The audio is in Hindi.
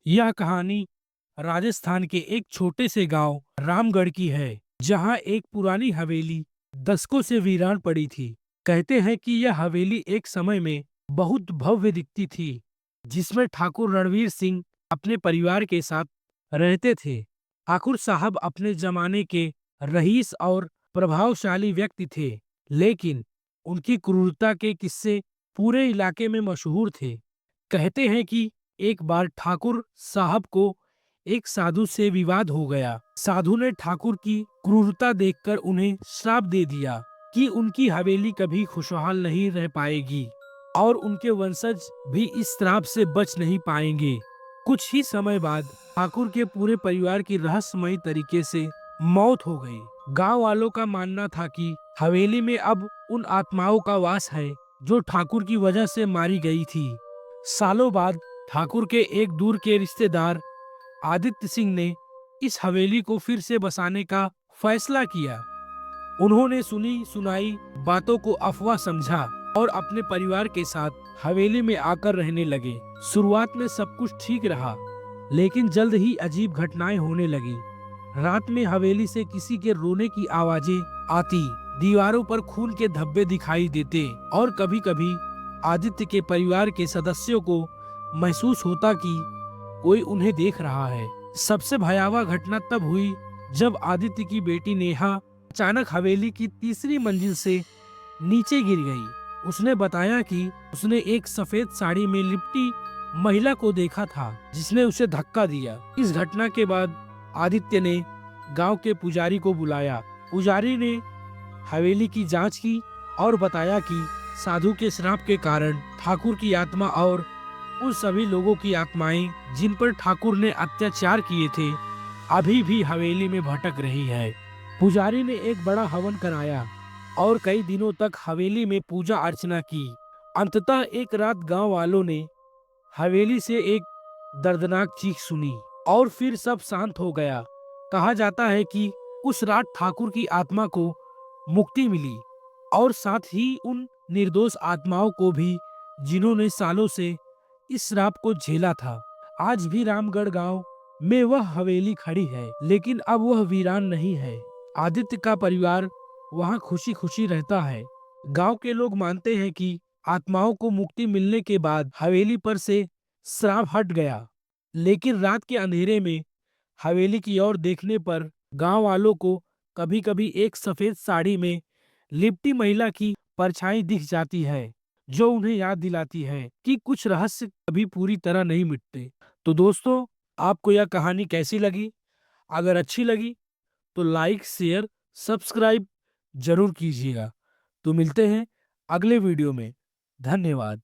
यह कहानी राजस्थान के एक छोटे से गांव रामगढ़ की है, जहां एक पुरानी हवेली दशकों से वीरान पड़ी थी। कहते हैं कि यह हवेली एक समय में बहुत भव्य दिखती थी, जिसमें ठाकुर रणवीर सिंह अपने परिवार के साथ रहते थे। ठाकुर साहब अपने जमाने के रईस और प्रभावशाली व्यक्ति थे, लेकिन उनकी क्रूरता के किस्से पूरे इलाके में मशहूर थे। कहते हैं कि एक बार ठाकुर साहब को एक साधु से विवाद हो गया। साधु ने ठाकुर की क्रूरता देखकर उन्हें श्राप दे दिया कि उनकी हवेली कभी खुशहाल नहीं रह पाएगी और उनके वंशज भी इस श्राप से बच नहीं पाएंगे। कुछ ही समय बाद ठाकुर के पूरे परिवार की रहस्यमयी तरीके से मौत हो गई। गांव वालों का मानना था कि हवेली में अब उन आत्माओं का वास है जो ठाकुर की वजह से मारी गई थी। सालों बाद ठाकुर के एक दूर के रिश्तेदार आदित्य सिंह ने इस हवेली को फिर से बसाने का फैसला किया। उन्होंने सुनी सुनाई बातों को अफवाह समझा और अपने परिवार के साथ हवेली में आकर रहने लगे। शुरुआत में सब कुछ ठीक रहा, लेकिन जल्द ही अजीब घटनाएं होने लगी। रात में हवेली से किसी के रोने की आवाजें आती, दीवारों पर खून के धब्बे दिखाई देते और कभी-कभी आदित्य के परिवार के सदस्यों को महसूस होता कि कोई उन्हें देख रहा है। सबसे भयावह घटना तब हुई जब आदित्य की बेटी नेहा अचानक हवेली की तीसरी मंजिल से नीचे गिर गई। उसने बताया कि उसने एक सफेद साड़ी में लिपटी महिला को देखा था, जिसने उसे धक्का दिया। इस घटना के बाद आदित्य ने गांव के पुजारी को बुलाया। पुजारी ने हवेली की जांच की और बताया कि साधु के श्राप के कारण ठाकुर की आत्मा और उन सभी लोगों की आत्माएं जिन पर ठाकुर ने अत्याचार किए थे, अभी भी हवेली में भटक रही है। पुजारी ने एक बड़ा हवन कराया और कई दिनों तक हवेली में पूजा अर्चना की। अंततः एक रात गांव वालों ने हवेली से एक दर्दनाक चीख सुनी और फिर सब शांत हो गया। कहा जाता है कि उस रात ठाकुर की आत्मा को मुक्ति मिली और साथ ही उन निर्दोष आत्माओं को भी, जिन्होंने सालों से इस श्राप को झेला था। आज भी रामगढ़ गांव में वह हवेली खड़ी है, लेकिन अब वह वीरान नहीं है। आदित्य का परिवार वहां खुशी खुशी रहता है। गांव के लोग मानते हैं कि आत्माओं को मुक्ति मिलने के बाद हवेली पर से श्राप हट गया, लेकिन रात के अंधेरे में हवेली की ओर देखने पर गांव वालों को कभी कभी एक सफेद साड़ी में लिपटी महिला की परछाई दिख जाती है, जो उन्हें याद दिलाती है कि कुछ रहस्य कभी पूरी तरह नहीं मिटते। तो दोस्तों, आपको यह कहानी कैसी लगी? अगर अच्छी लगी तो लाइक, शेयर, सब्सक्राइब जरूर कीजिएगा। तो मिलते हैं अगले वीडियो में। धन्यवाद।